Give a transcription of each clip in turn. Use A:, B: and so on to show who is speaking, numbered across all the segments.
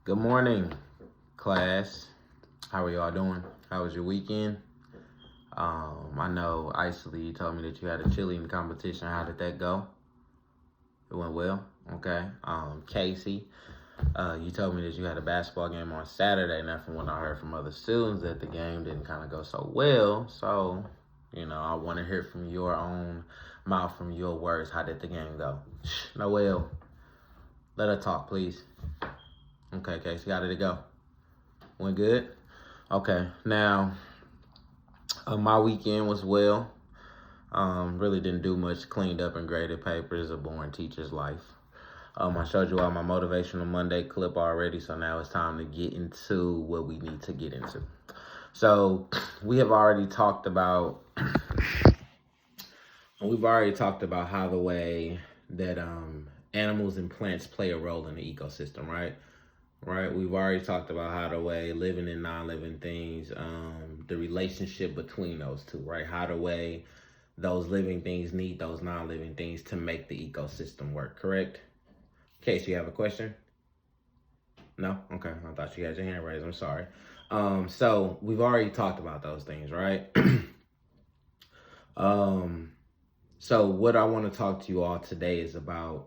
A: Good morning, class. How are y'all doing? How was your weekend? I know Isley, you told me that you had a cheerleading competition. How did that go? It went well. Okay. Casey, you told me that you had a basketball game on Saturday. Now, from what I heard from other students, that the game didn't kind of go so well. So, I want to hear from your own mouth, from your words. How did the game go? Noel, let her talk, please. Okay, Casey, how did it go? Went good? Okay, now my weekend was well. Really didn't do much. Cleaned up and graded papers. A boring teacher's life. I showed you all my motivational Monday clip already, so now it's time to get into what we need to get into. So we have already talked about. We've already talked about how the way that animals and plants play a role in the ecosystem, right? Right, we've already talked about how the way living and non-living things, the relationship between those two, right? How the way those living things need those non-living things to make the ecosystem work, correct? Case, you have a question? No? Okay, I thought you had your hand raised. I'm sorry. So we've already talked about those things, right? So what I want to talk to you all today is about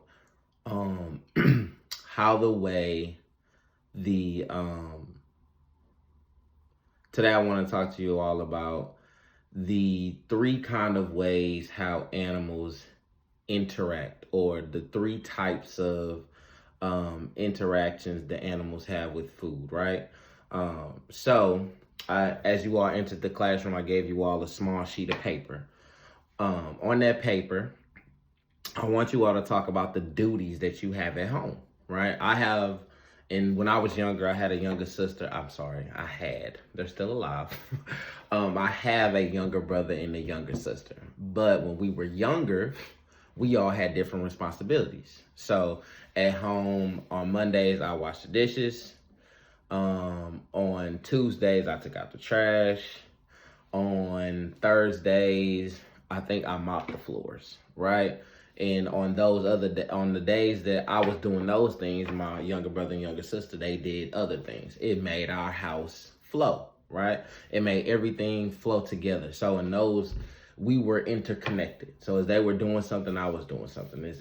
A: how the way the today I want to talk to you all about the three kind of ways how animals interact, or the three types of interactions the animals have with food, right? As you all entered the classroom, I gave you all a small sheet of paper. On that paper, I want you all to talk about the duties that you have at home, right? And when I was younger, I had a younger sister. They're still alive. I have a younger brother and a younger sister. But when we were younger, we all had different responsibilities. So at home on Mondays, I washed the dishes. On Tuesdays, I took out the trash. On Thursdays, I think I mopped the floors, right? And on on the days that I was doing those things, my younger brother and younger sister, they did other things. It made our house flow, right? It made everything flow together. So in those, we were interconnected. So as they were doing something, I was doing something. As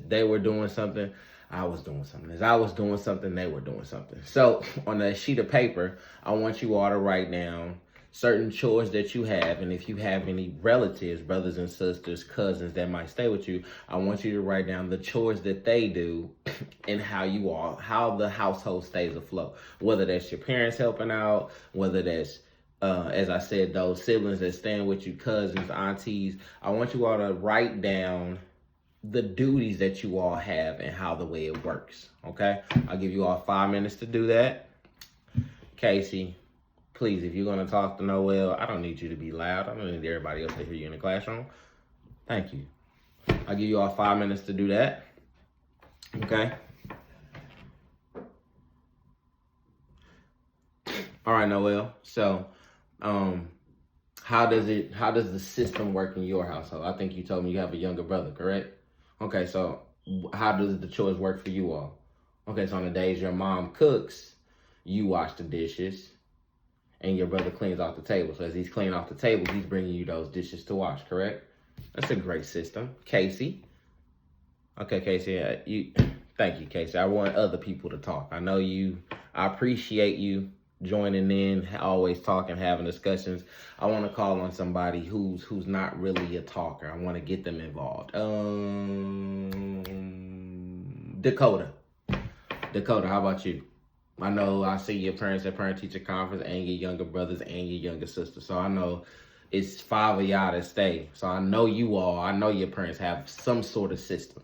A: they were doing something, I was doing something. As I was doing something, they were doing something. So on a sheet of paper, I want you all to write down certain chores that you have, and if you have any relatives, brothers and sisters, cousins that might stay with you, I want you to write down the chores that they do and how the household stays afloat. Whether that's your parents helping out, whether that's as I said, those siblings that stand with you, cousins, aunties. I want you all to write down the duties that you all have and how the way it works. Okay, I'll give you all 5 minutes to do that. Casey, please, if you're going to talk to Noel, I don't need you to be loud. I don't need everybody else to hear you in the classroom. Thank you. I'll give you all 5 minutes to do that. Okay? All right, Noel. So, how does the system work in your household? I think you told me you have a younger brother, correct? Okay, so how does the chores work for you all? Okay, so on the days your mom cooks, you wash the dishes, and your brother cleans off the table. So as he's cleaning off the table, he's bringing you those dishes to wash, correct? That's a great system. Casey. Okay, Casey, thank you, Casey. I want other people to talk. I appreciate you joining in, always talking, having discussions. I want to call on somebody who's not really a talker. I want to get them involved. Dakota, how about you? I know I see your parents at parent-teacher conference, and your younger brothers and your younger sister. So I know it's 5 of y'all that stay. So I know your parents have some sort of system.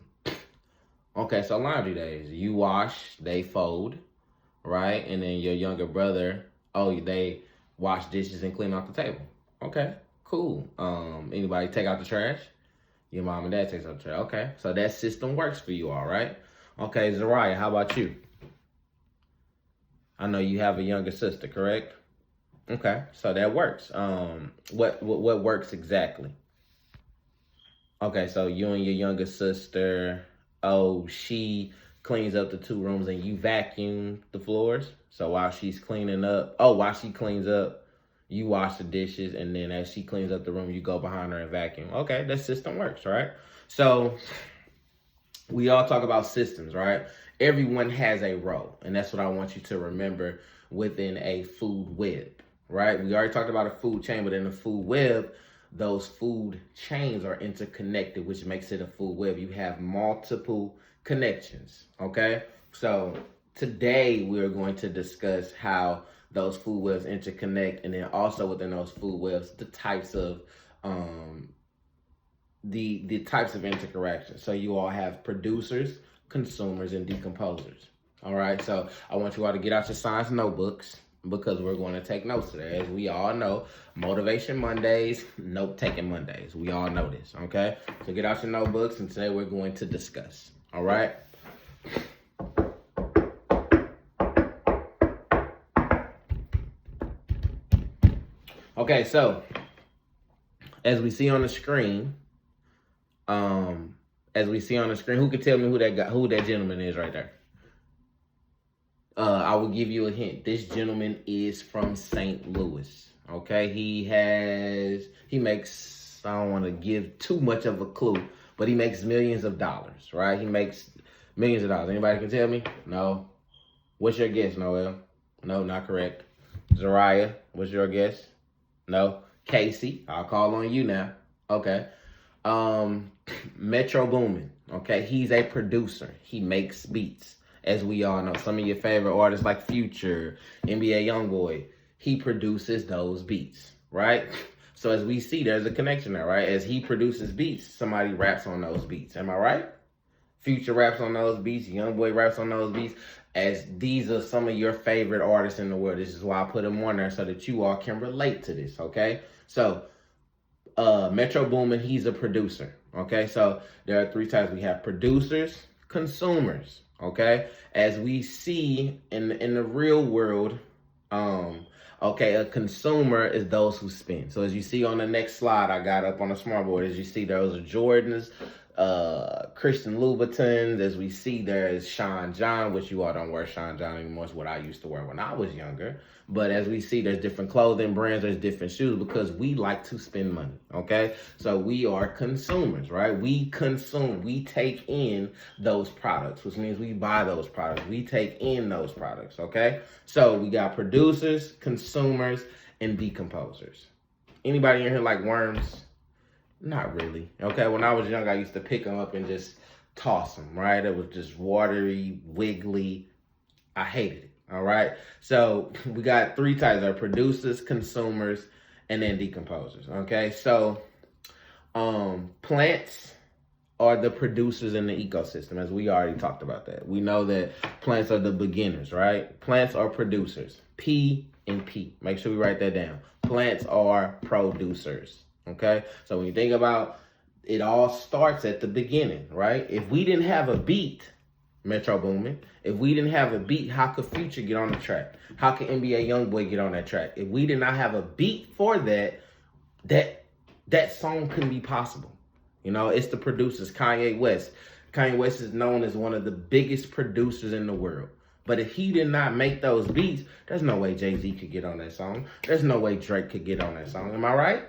A: Okay, so laundry days. You wash, they fold, right? And then your younger brother, they wash dishes and clean off the table. Okay, cool. Anybody take out the trash? Your mom and dad takes out the trash. Okay, so that system works for you all, right? Okay, Zariah, how about you? I know you have a younger sister, correct? Okay, so that works. What works exactly? Okay, so you and your younger sister, she cleans up the 2 rooms, and you vacuum the floors. So while she cleans up, you wash the dishes, and then as she cleans up the room, you go behind her and vacuum. Okay, that system works, right? So we all talk about systems, right? Everyone has a role, and that's what I want you to remember within a food web, right? We already talked about a food chain, but in a food web, those food chains are interconnected, which makes it a food web. You have multiple connections, okay? So today we're going to discuss how those food webs interconnect, and then also within those food webs, the types of the types of interaction. So you all have producers, consumers, and decomposers. All right, so I want you all to get out your science notebooks because we're going to take notes today. As we all know, Motivation Mondays, note-taking Mondays. We all know this, okay? So get out your notebooks, and today we're going to discuss, all right? Okay, so as we see on the screen, who can tell me who that gentleman is right there? I will give you a hint. This gentleman is from St. Louis. Okay, he makes, I don't want to give too much of a clue, but he makes millions of dollars, right? He makes millions of dollars. Anybody can tell me? No. What's your guess, Noel? No, not correct. Zariah, what's your guess? No. Casey, I'll call on you now. Okay. Metro Boomin. Okay, he's a producer. He makes beats. As we all know, some of your favorite artists like Future, NBA Youngboy, he produces those beats, right? So as we see, there's a connection there, right? As he produces beats, somebody raps on those beats. Am I right? Future raps on those beats, Youngboy raps on those beats. As these are some of your favorite artists in the world. This is why I put them on there so that you all can relate to this, okay? So Metro Boomin, he's a producer, okay? So there are 3 types. We have producers, consumers, okay? As we see in the real world, okay, a consumer is those who spend. So as you see on the next slide, I got up on the smartboard, as you see, those are Jordans, Christian Louboutins. As we see, there is Sean John, which you all don't wear Sean John anymore. It's what I used to wear when I was younger. But as we see, there's different clothing brands, there's different shoes, because we like to spend money, okay? So we are consumers, right? We consume, we take in those products, which means we buy those products. We take in those products, okay? So we got producers, consumers, and decomposers. Anybody in here like worms? Not really, okay? When I was young, I used to pick them up and just toss them, right? It was just watery, wiggly. I hated it. All right. So we got 3 types: are producers, consumers, and then decomposers. Okay. So plants are the producers in the ecosystem, as we already talked about that. We know that plants are the beginners, right? Plants are producers. P and P. Make sure we write that down. Plants are producers. Okay. So when you think about it, all starts at the beginning, right? If we didn't have a beat, Metro Boomin, if we didn't have a beat, how could Future get on the track? How could NBA Youngboy get on that track? If we did not have a beat for that song couldn't be possible. You know, it's the producers. Kanye West is known as one of the biggest producers in the world. But if he did not make those beats, there's no way Jay-Z could get on that song. There's no way Drake could get on that song. Am I right?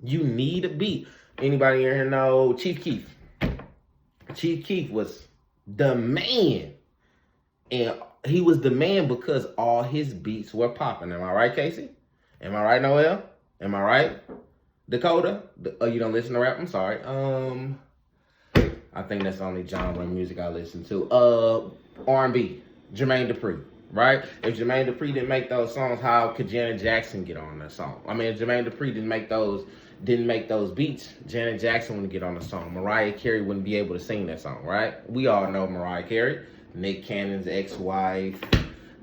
A: You need a beat. Anybody here know Chief Keef? Chief Keef was the man. And he was the man because all his beats were popping. Am I right, Casey? Am I right, Noel? Am I right? Dakota? Oh, you don't listen to rap? I'm sorry. I think that's the only genre of music I listen to. R&B. Jermaine Dupri, right? If Jermaine Dupri didn't make those songs, how could Janet Jackson get on that song? I mean, if Jermaine Dupri didn't make those beats, Janet Jackson wouldn't get on the song. Mariah Carey wouldn't be able to sing that song, right? We all know Mariah Carey, Nick Cannon's ex-wife,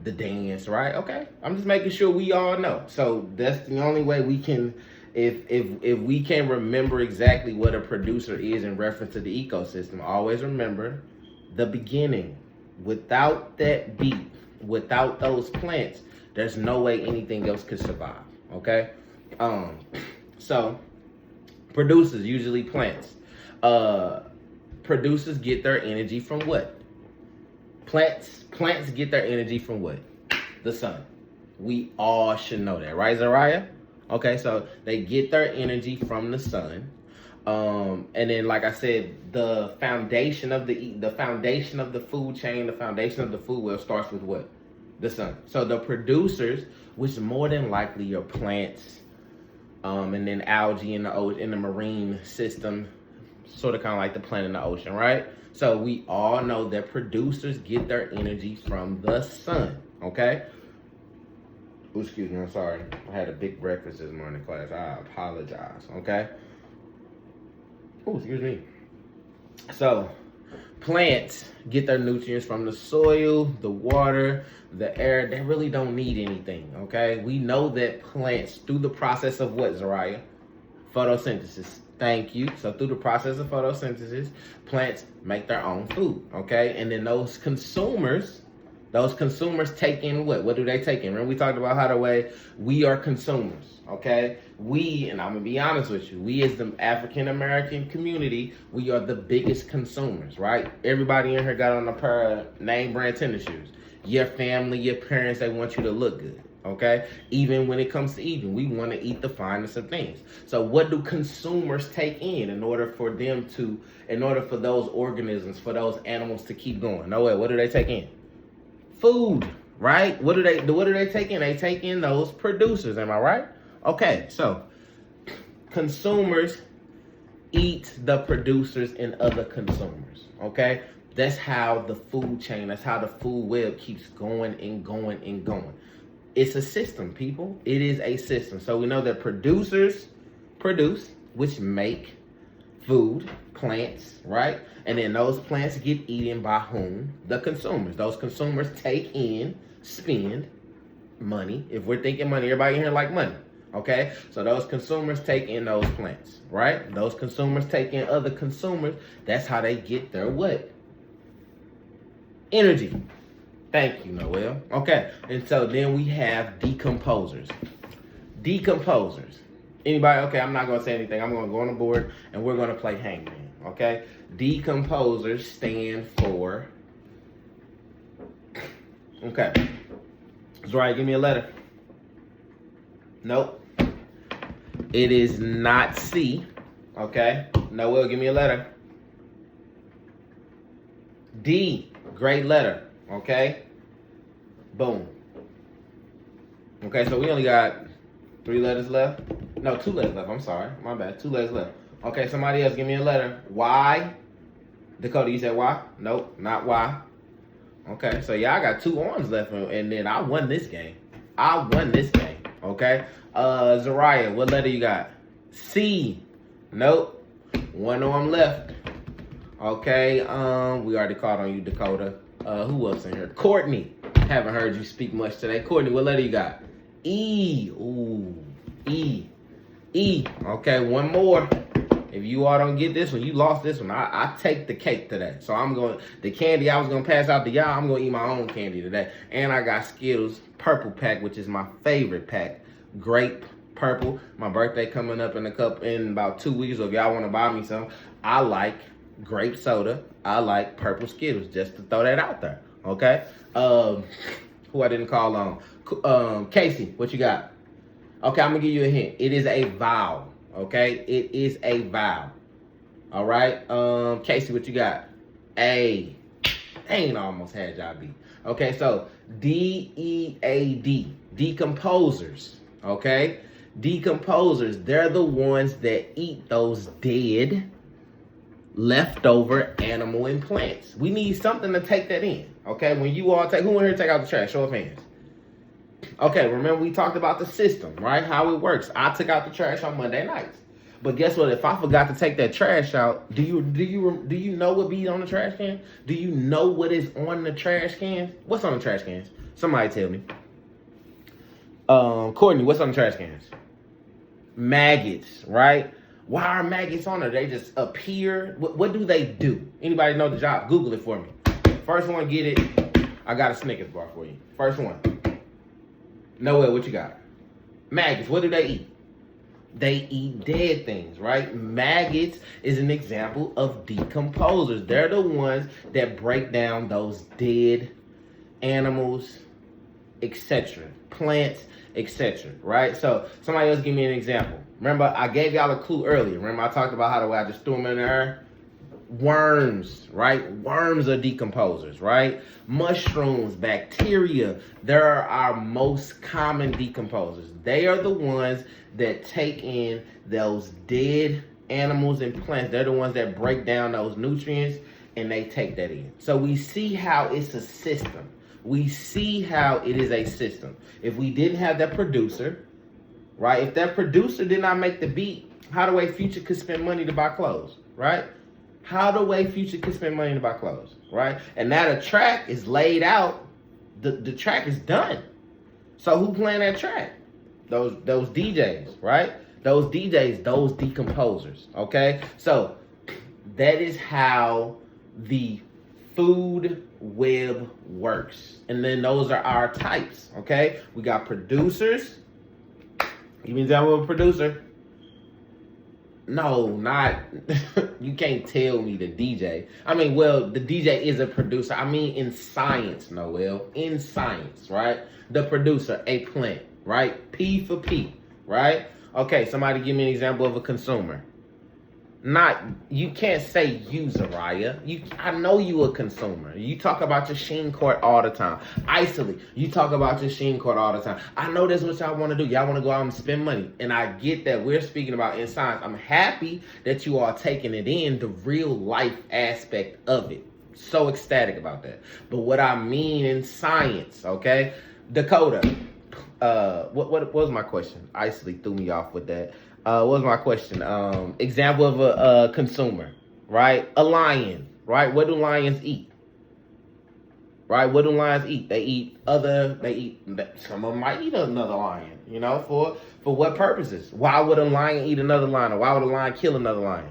A: The Dance, right? Okay, I'm just making sure we all know. So that's the only way we can, if we can remember exactly what a producer is in reference to the ecosystem, always remember the beginning. Without that beat, without those plants, there's no way anything else could survive, okay? So producers, usually plants. Producers get their energy from what? Plants get their energy from what? The sun. We all should know that, right, Zariah? Okay, so they get their energy from the sun. And then, like I said, the foundation of the foundation of the food chain, the foundation of the food web starts with what? The sun. So the producers, which more than likely are plants, and then algae in the marine system, sort of kind of like the plant in the ocean, right? So we all know that producers get their energy from the sun, okay? Ooh, excuse me, I'm sorry. I had a big breakfast this morning, class. I apologize, okay? Oh, excuse me. So, plants get their nutrients from the soil, the water, the air. They really don't need anything, okay? We know that plants, through the process of what, Zariah? Photosynthesis. Thank you. So, through the process of photosynthesis, plants make their own food, okay? And then those consumers take in what? What do they take in? Remember we talked about how the way we are consumers, okay? We, and I'm gonna be honest with you, we as the African American community, we are the biggest consumers, right? Everybody in here got on a pair of name brand tennis shoes. Your family, your parents, they want you to look good, okay? Even when it comes to eating, we want to eat the finest of things. So what do consumers take in order for those organisms, for those animals to keep going? No way, what do they take in? Food, right? What do they take in? They take in those producers, am I right? Okay, so consumers eat the producers and other consumers, okay? That's how the food chain, that's how the food web keeps going and going and going. It's a system, people. It is a system. So we know that producers produce, which make food, plants, right? And then those plants get eaten by whom? The consumers. Those consumers take in, spend money. If we're thinking money, everybody in here like money, okay? So those consumers take in those plants, right? Those consumers take in other consumers. That's how they get their what? Energy. Thank you, Noel. Okay, and so then we have decomposers. Decomposers. Anybody? Okay, I'm not going to say anything. I'm going to go on the board and we're going to play hangman, okay? Decomposers stand for... Okay. Zariah, give me a letter. Nope. It is not C, okay? Noel, give me a letter. D, great letter, okay? Boom. Okay, so we only got 3 letters left. No, 2 letters left. I'm sorry. My bad. 2 letters left. Okay, somebody else give me a letter. Y. Dakota, you said Y? Nope, not Y. Okay, so y'all got 2 arms left, and then I won this game. Okay? Zariah, what letter you got? C. Nope. 1 arm left. Okay, we already called on you, Dakota. Who else in here? Courtney. Haven't heard you speak much today. Courtney, what letter you got? E. Ooh, E. E. Okay, 1 more. If you all don't get this one, you lost this one. I take the cake today. So the candy I was going to pass out to y'all, I'm going to eat my own candy today. And I got Skittles purple pack, which is my favorite pack. Grape purple. My birthday coming up in about 2 weeks. So if y'all want to buy me some, I like grape soda. I like purple Skittles, just to throw that out there. Okay? Who I didn't call on? Casey, what you got? Okay, I'm going to give you a hint. It is a vowel. Okay, it is a vowel. All right, Casey, what you got? A. Dang, I almost had y'all beat. Okay, so D-E-A-D, decomposers. Okay, decomposers. They're the ones that eat those dead, leftover animal and plants. We need something to take that in. Okay, when you all who in here take out the trash? Show of hands. Okay, remember we talked about the system, right? How it works. I took out the trash on Monday nights. But guess what? If I forgot to take that trash out, do you know what be on the trash can? Do you know what is on the trash cans? What's on the trash cans? Somebody tell me. Courtney, what's on the trash cans? Maggots, right? Why are maggots on there? They just appear. What do they do? Anybody know the job? Google it for me. First one, get it. I got a Snickers bar for you. First one. Noel, what you got? Maggots, what do they eat? They eat dead things, right? Maggots is an example of decomposers. They're the ones that break down those dead animals, etc., plants, etc., right? So somebody else give me an example. Remember, I gave y'all a clue earlier. Remember, I talked about how the way I just threw them in there? Worms, right? Worms are decomposers, right? Mushrooms, bacteria, they're our most common decomposers. They are the ones that take in those dead animals and plants. They're the ones that break down those nutrients and they take that in. So we see how it's a system. We see how it is a system. If we didn't have that producer, right? If that producer did not make the beat, how the way Future could spend money to buy clothes, right? How the way Future could spend money to buy clothes, right? And now the track is laid out. The track is done. So who playing that track? Those DJs, right? Those DJs, those decomposers, okay? So that is how the food web works. And then those are our types, okay? We got producers. Give me an example of a producer. No, not, you can't tell me the DJ. I mean, well, the DJ is a producer. I mean, in science, Noel, in science, right? The producer, a plant, right? P for P, right? Okay, somebody give me an example of a consumer. Not, you can't say you, Zariah. I know you a consumer. You talk about your Sheen Court all the time. Isolate, you talk about your Sheen Court all the time. I know that's what y'all want to do. Y'all want to go out and spend money. And I get that we're speaking about in science. I'm happy that you are taking it in, the real life aspect of it. So ecstatic about that. But what I mean in science, okay? Dakota, what was my question? Isolate threw me off with that. What was my question? Example of a consumer, right? A lion, right? What do lions eat? Right? What do lions eat? Some of them might eat another lion, you know, for what purposes? Why would a lion eat another lion? Or why would a lion kill another lion?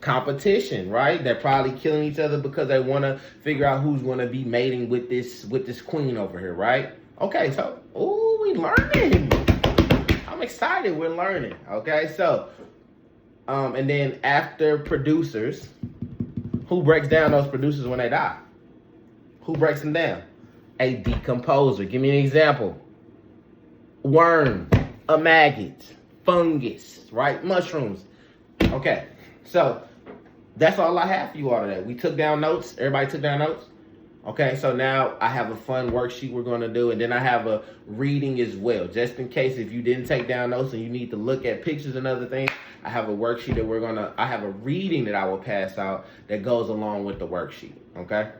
A: Competition, right? They're probably killing each other because they want to figure out who's going to be mating with this queen over here, right? Okay, so, ooh, we learning. I'm excited. We're learning. Okay, so, and then after producers, who breaks down those producers when they die? Who breaks them down? A decomposer. Give me an example. Worm, a maggot, fungus, right? Mushrooms. Okay, so that's all I have for you all today. We took down notes. Everybody took down notes? Okay, so now I have a fun worksheet we're going to do, and then I have a reading as well. Just in case if you didn't take down notes and you need to look at pictures and other things, I have a worksheet that I have a reading that I will pass out that goes along with the worksheet, okay?